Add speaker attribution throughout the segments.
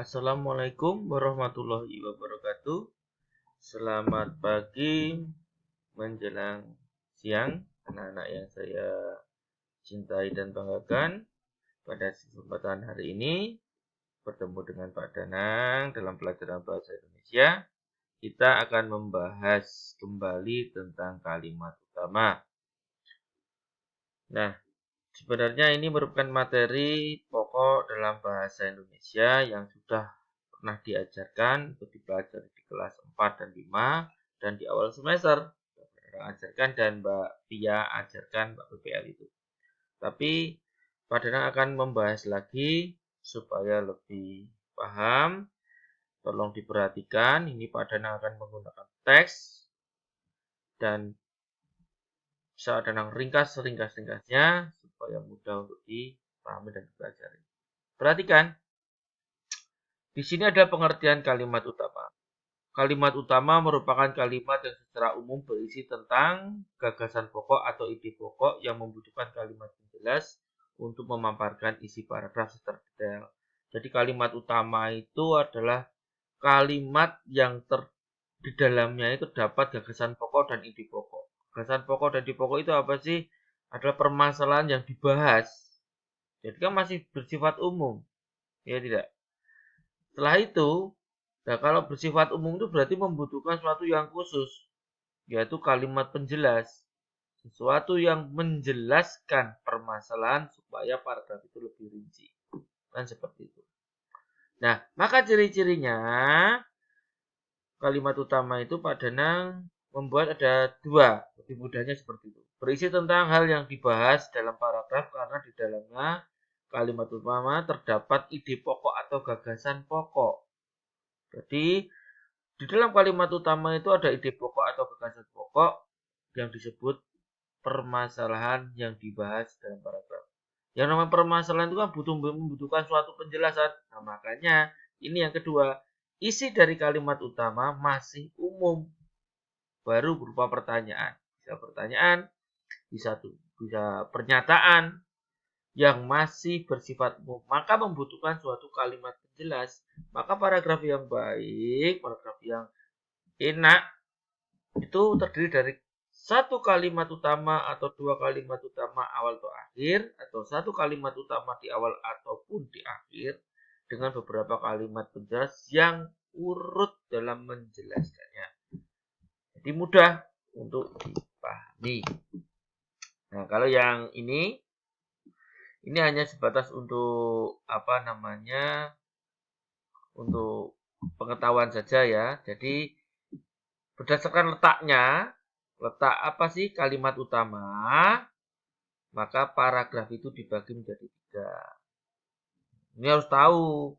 Speaker 1: Assalamualaikum warahmatullahi wabarakatuh. Selamat pagi menjelang siang, anak-anak yang saya cintai dan banggakan. Pada kesempatan hari ini, bertemu dengan Pak Danang dalam pelajaran bahasa Indonesia. Kita akan membahas kembali tentang kalimat utama. Nah, sebenarnya ini merupakan materi pokok dalam bahasa Indonesia yang sudah pernah diajarkan untuk dipelajari di kelas 4 dan 5 dan di awal semester. Mbak ajarkan dan Mbak Pia ajarkan Mbak PPL itu. Tapi Pak Danang akan membahas lagi supaya lebih paham. Tolong diperhatikan, ini Pak Danang akan menggunakan teks dan bisa Danang ringkas seringkas-ringkasnya supaya mudah untuk dipahami dan dipelajari. Perhatikan, di sini ada pengertian kalimat utama. Kalimat utama merupakan kalimat yang secara umum berisi tentang gagasan pokok atau ide pokok yang membutuhkan kalimat penjelas untuk memaparkan isi paragraf secara detail. Jadi kalimat utama itu adalah kalimat yang di dalamnya itu dapat gagasan pokok dan ide pokok. Gagasan pokok dan ide pokok itu apa sih? Adalah permasalahan yang dibahas. Jadi kan masih bersifat umum. Ya tidak? Setelah itu, nah kalau bersifat umum itu berarti membutuhkan sesuatu yang khusus, yaitu kalimat penjelas. Sesuatu yang menjelaskan permasalahan supaya paragraf itu lebih rinci. Kan seperti itu. Nah, maka ciri-cirinya kalimat utama itu Pak Danang membuat ada dua, lebih mudahnya seperti itu. Berisi tentang hal yang dibahas dalam paragraf karena di dalamnya kalimat utama terdapat ide pokok atau gagasan pokok. Jadi di dalam kalimat utama itu ada ide pokok atau gagasan pokok yang disebut permasalahan yang dibahas dalam paragraf. Yang namanya permasalahan itu kan membutuhkan suatu penjelasan. Nah, makanya ini yang kedua, isi dari kalimat utama masih umum, baru berupa pertanyaan. Bisa pertanyaan, bisa pernyataan yang masih bersifat umum, maka membutuhkan suatu kalimat penjelas. Maka paragraf yang baik, paragraf yang enak itu terdiri dari satu kalimat utama atau dua kalimat utama awal atau akhir, atau satu kalimat utama di awal ataupun di akhir dengan beberapa kalimat penjelas yang urut dalam menjelaskannya. Jadi mudah untuk dipahami. Nah, kalau yang ini hanya sebatas untuk untuk pengetahuan saja ya. Jadi berdasarkan letak apa sih kalimat utama, maka paragraf itu dibagi menjadi 3. Ini harus tahu.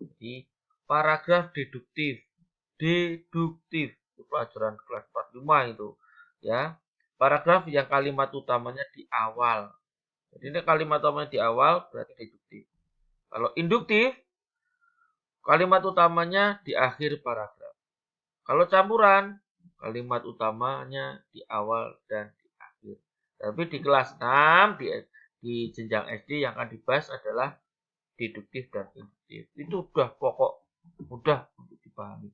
Speaker 1: Jadi paragraf deduktif itu pelajaran kelas 45 itu ya. Paragraf yang kalimat utamanya di awal. Jadi ini kalimat utamanya di awal berarti deduktif. Kalau induktif, kalimat utamanya di akhir paragraf. Kalau campuran, kalimat utamanya di awal dan di akhir. Tapi di kelas 6, di jenjang SD yang akan dibahas adalah deduktif dan induktif. Itu udah pokok, mudah untuk dipahami.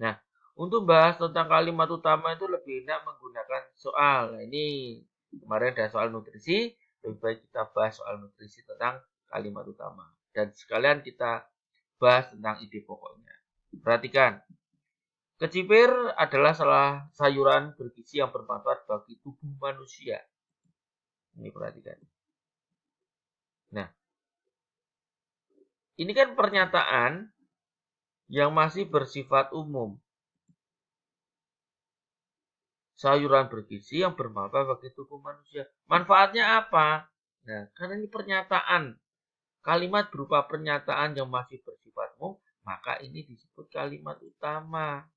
Speaker 1: Nah, untuk bahas tentang kalimat utama itu lebih enak menggunakan soal. Nah, ini kemarin ada soal nutrisi, lebih baik kita bahas soal nutrisi tentang kalimat utama. Dan sekalian kita bahas tentang ide pokoknya. Perhatikan, kecipir adalah salah sayuran bergizi yang bermanfaat bagi tubuh manusia. Ini perhatikan. Nah, ini kan pernyataan yang masih bersifat umum. Sayuran bergizi yang bermanfaat bagi tubuh manusia. Manfaatnya apa? Nah, karena ini pernyataan. Kalimat berupa pernyataan yang masih bersifat umum, maka ini disebut kalimat utama.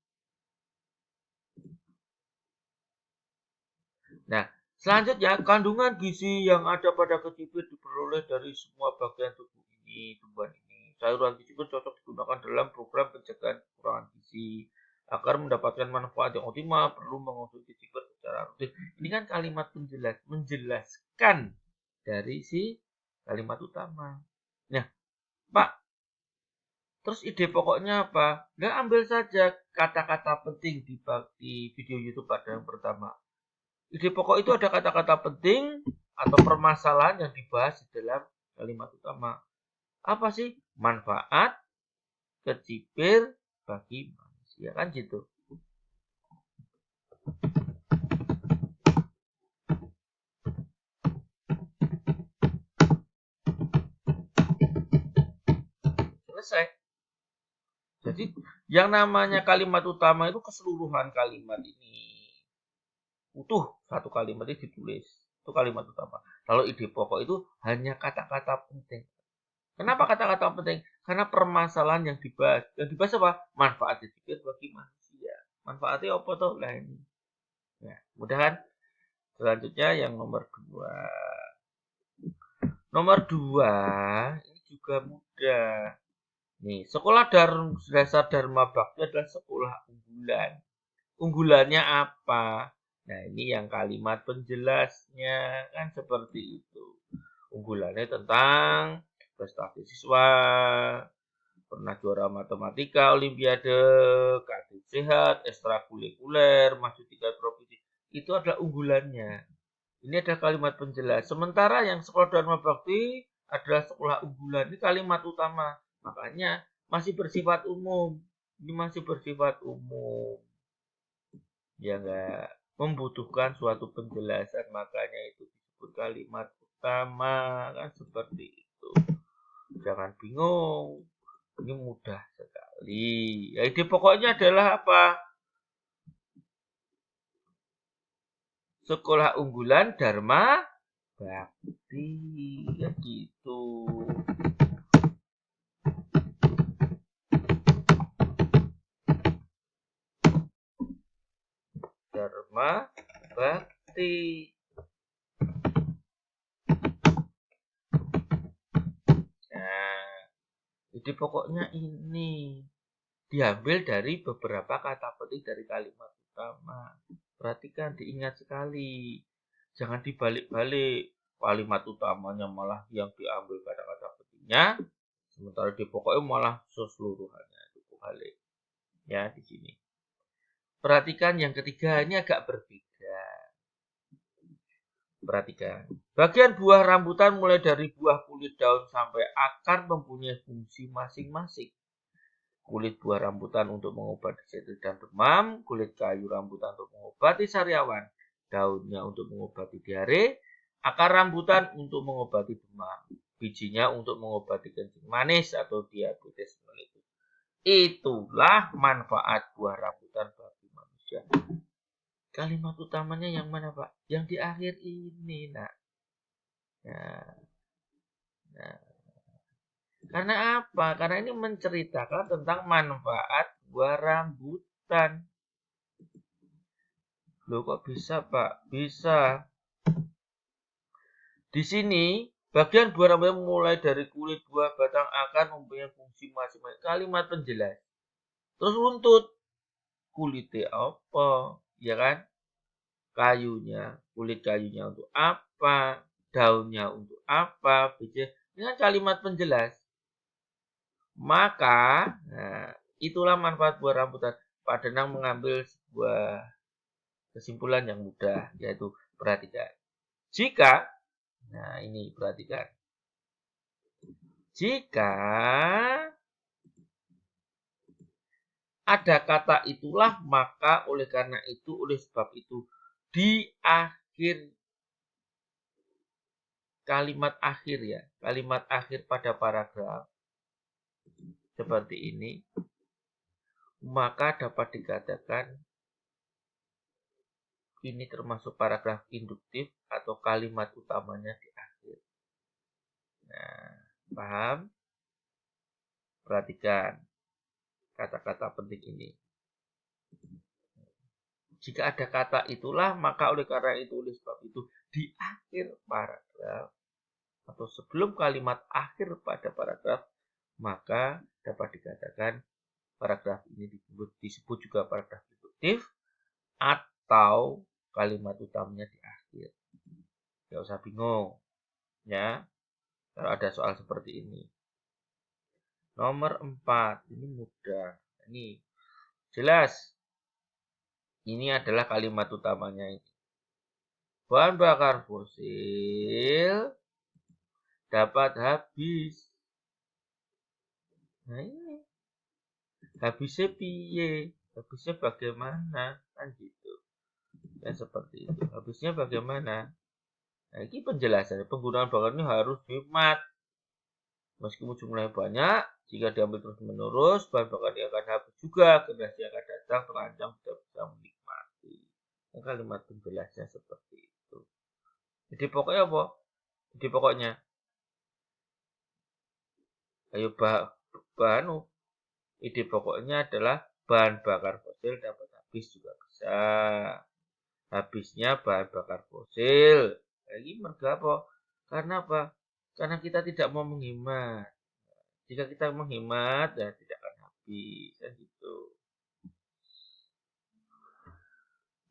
Speaker 1: Nah, selanjutnya, kandungan gizi yang ada pada kecipir diperoleh dari semua bagian tubuh ini, tumbuhan ini. Sayuran kecipir cocok digunakan dalam program pencegahan kekurangan gizi. Agar mendapatkan manfaat yang optimal, perlu mengonsumsi kecipir secara rutin. Ini kan kalimat menjelaskan dari si kalimat utama. Nah, Pak, Terus ide pokoknya apa? Nggak, ambil saja kata-kata penting di video YouTube pada yang pertama. Ide pokok itu ada kata-kata penting atau permasalahan yang dibahas di dalam kalimat utama. Apa sih? Manfaat kecipir bagi manusia, kan gitu. Selesai. Jadi yang namanya kalimat utama itu keseluruhan kalimat ini. Utuh satu kalimat itu ditulis. Itu kalimat utama. Kalau ide pokok itu hanya kata-kata penting. Kenapa kata-kata penting? Karena permasalahan yang dibahas. Yang dibahas apa? Manfaat kecipir bagi manusia. Manfaatnya apa tuh? Nah ini. Ya, mudahan selanjutnya yang nomor 2. Nomor 2 ini juga mudah. Nih, sekolah dasar Dharma Bakti adalah sekolah unggulan. Unggulannya apa? Nah, ini yang kalimat penjelasnya kan seperti itu. Unggulannya tentang prestasi siswa, pernah juara matematika, olimpiade, kartu sehat, ekstrakurikuler, masuk 3 provinsi. Itu adalah unggulannya. Ini ada kalimat penjelas. Sementara yang sekolah Dharma Bakti adalah sekolah unggulan. Ini kalimat utama. Makanya masih bersifat umum. Ini masih bersifat umum. Ya enggak membutuhkan suatu penjelasan. Makanya itu disebut kalimat utama. Kan seperti itu. Jangan bingung. Ini mudah sekali. Ya, ide pokoknya adalah apa? Sekolah unggulan Dharma Bakti. Ya gitu. Dharma Bakti. Nah, ide pokoknya ini diambil dari beberapa kata penting dari kalimat utama. Perhatikan, diingat sekali. Jangan dibalik-balik. Kalimat utamanya malah yang diambil kata-kata pentingnya, sementara ide pokoknya malah seseluruhannya. Itu balik. Ya, di sini. Perhatikan yang ketiga, ini agak berbeda. Perhatikan. Bagian buah rambutan mulai dari buah kulit daun sampai akar mempunyai fungsi masing-masing. Kulit buah rambutan untuk mengobati disenteri dan demam, kulit kayu rambutan untuk mengobati sariawan, daunnya untuk mengobati diare, akar rambutan untuk mengobati demam, bijinya untuk mengobati kencing manis atau diabetes mellitus. Itulah manfaat buah rambutan bagi manusia. Kalimat utamanya yang mana, Pak? Yang di akhir ini, nak. Nah. Karena apa? Karena ini menceritakan tentang manfaat buah rambutan. Loh, kok bisa, Pak? Bisa. Di sini, bagian buah rambutan mulai dari kulit, buah, batang, akar mempunyai fungsi masing-masing. Kalimat penjelas. Terus runtut. Kulitnya apa? Ya kan? Kayunya. Kulit kayunya untuk apa? Daunnya untuk apa? Bijinya. Ini kan kalimat penjelas. Maka, itulah manfaat buah rambutan. Pak Danang mengambil sebuah kesimpulan yang mudah, yaitu perhatikan. Jika, ini perhatikan. Jika ada kata itulah, maka oleh karena itu, oleh sebab itu, di akhir kalimat akhir ya, kalimat akhir pada paragraf seperti ini, maka dapat dikatakan ini termasuk paragraf induktif atau kalimat utamanya di akhir. Nah, paham? Perhatikan kata-kata penting ini. Jika ada kata itulah, maka oleh karena itu, oleh sebab itu, di akhir paragraf atau sebelum kalimat akhir pada paragraf, maka dapat dikatakan paragraf ini disebut juga paragraf induktif atau kalimat utamanya di akhir. Gak usah bingung, ya, kalau ada soal seperti ini. Nomor 4, ini mudah. Ini jelas. Ini adalah kalimat utamanya ini. Bahan bakar fosil dapat habis. Nah ini. Habisnya piye? Habisnya bagaimana? Kan gitu. Ya seperti itu. Habisnya bagaimana? Nah, ini penjelasan. Penggunaan bakar ini harus hemat. Meskipun jumlahnya banyak, jika diambil terus-menerus, bahan bakar ini akan habis juga. Generasi akan datang terancam tidak bisa menikmati. Nah, kalimat penjelasnya seperti itu. Jadi pokoknya apa? Jadi pokoknya, ayo bahan ide pokoknya adalah bahan bakar fosil dapat habis juga bisa. Habisnya bahan bakar fosil. Lagi merga apa? Karena apa? Karena kita tidak mau menghemat. Jika kita menghemat, ya tidak akan habis. Kan gitu.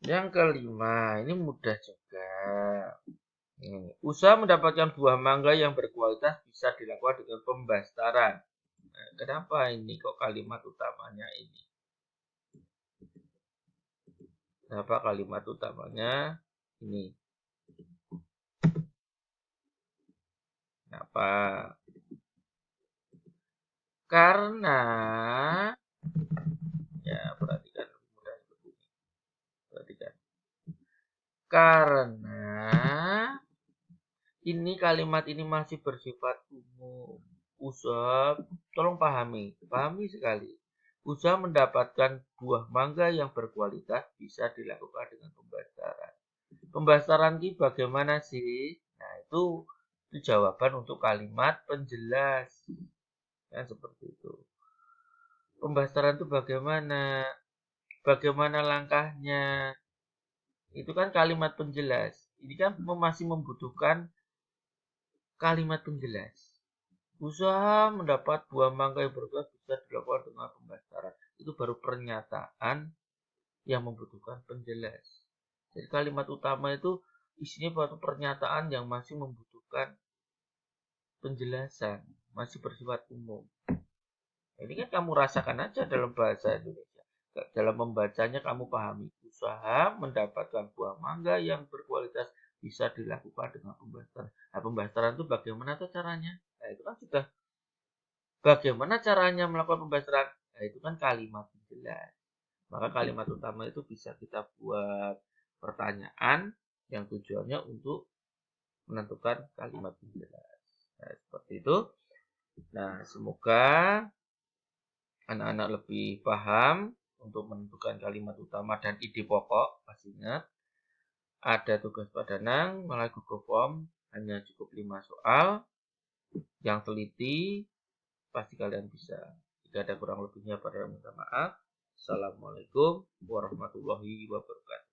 Speaker 1: Yang kelima, ini mudah juga. Usaha mendapatkan buah mangga yang berkualitas bisa dilakukan dengan pembastaran. Nah, kenapa ini kok kalimat utamanya ini? Kenapa kalimat utamanya ini? Kenapa? Karena ya perhatikan mudah seperti ini. Perhatikan. Karena ini kalimat ini masih bersifat umum. Usaha, tolong pahami sekali. Usaha mendapatkan buah mangga yang berkualitas bisa dilakukan dengan pembastaran. Pembastaran ini bagaimana sih? Nah, itu jawaban untuk kalimat penjelas. Ya, seperti itu. Pembastaran itu bagaimana? Bagaimana langkahnya? Itu kan kalimat penjelas. Ini kan masih membutuhkan kalimat penjelas. Usaha mendapat buah mangga yang berkualitas bisa dilakukan dengan pembastaran. Itu baru pernyataan yang membutuhkan penjelas. Jadi kalimat utama itu isinya baru pernyataan yang masih membutuhkan penjelasan, masih bersifat umum. Ini kan kamu rasakan aja dalam bahasa Indonesia. Dalam membacanya kamu pahami. Usaha mendapatkan buah mangga yang berkualitas bisa dilakukan dengan pembastaran. Nah, pembastaran itu bagaimana tuh caranya? Nah, itu kan sudah bagaimana caranya melakukan pembastaran? Nah, itu kan kalimat penjelas. Maka kalimat utama itu bisa kita buat pertanyaan yang tujuannya untuk menentukan kalimat penjelas. Nah, seperti itu. Nah, semoga anak-anak lebih paham untuk menentukan kalimat utama dan ide pokok. Masih ingat, ada tugas padanang melalui Google Form, hanya cukup 5 soal. Yang teliti, pasti kalian bisa. Jika ada kurang lebihnya, pada minta maaf. Assalamualaikum warahmatullahi wabarakatuh.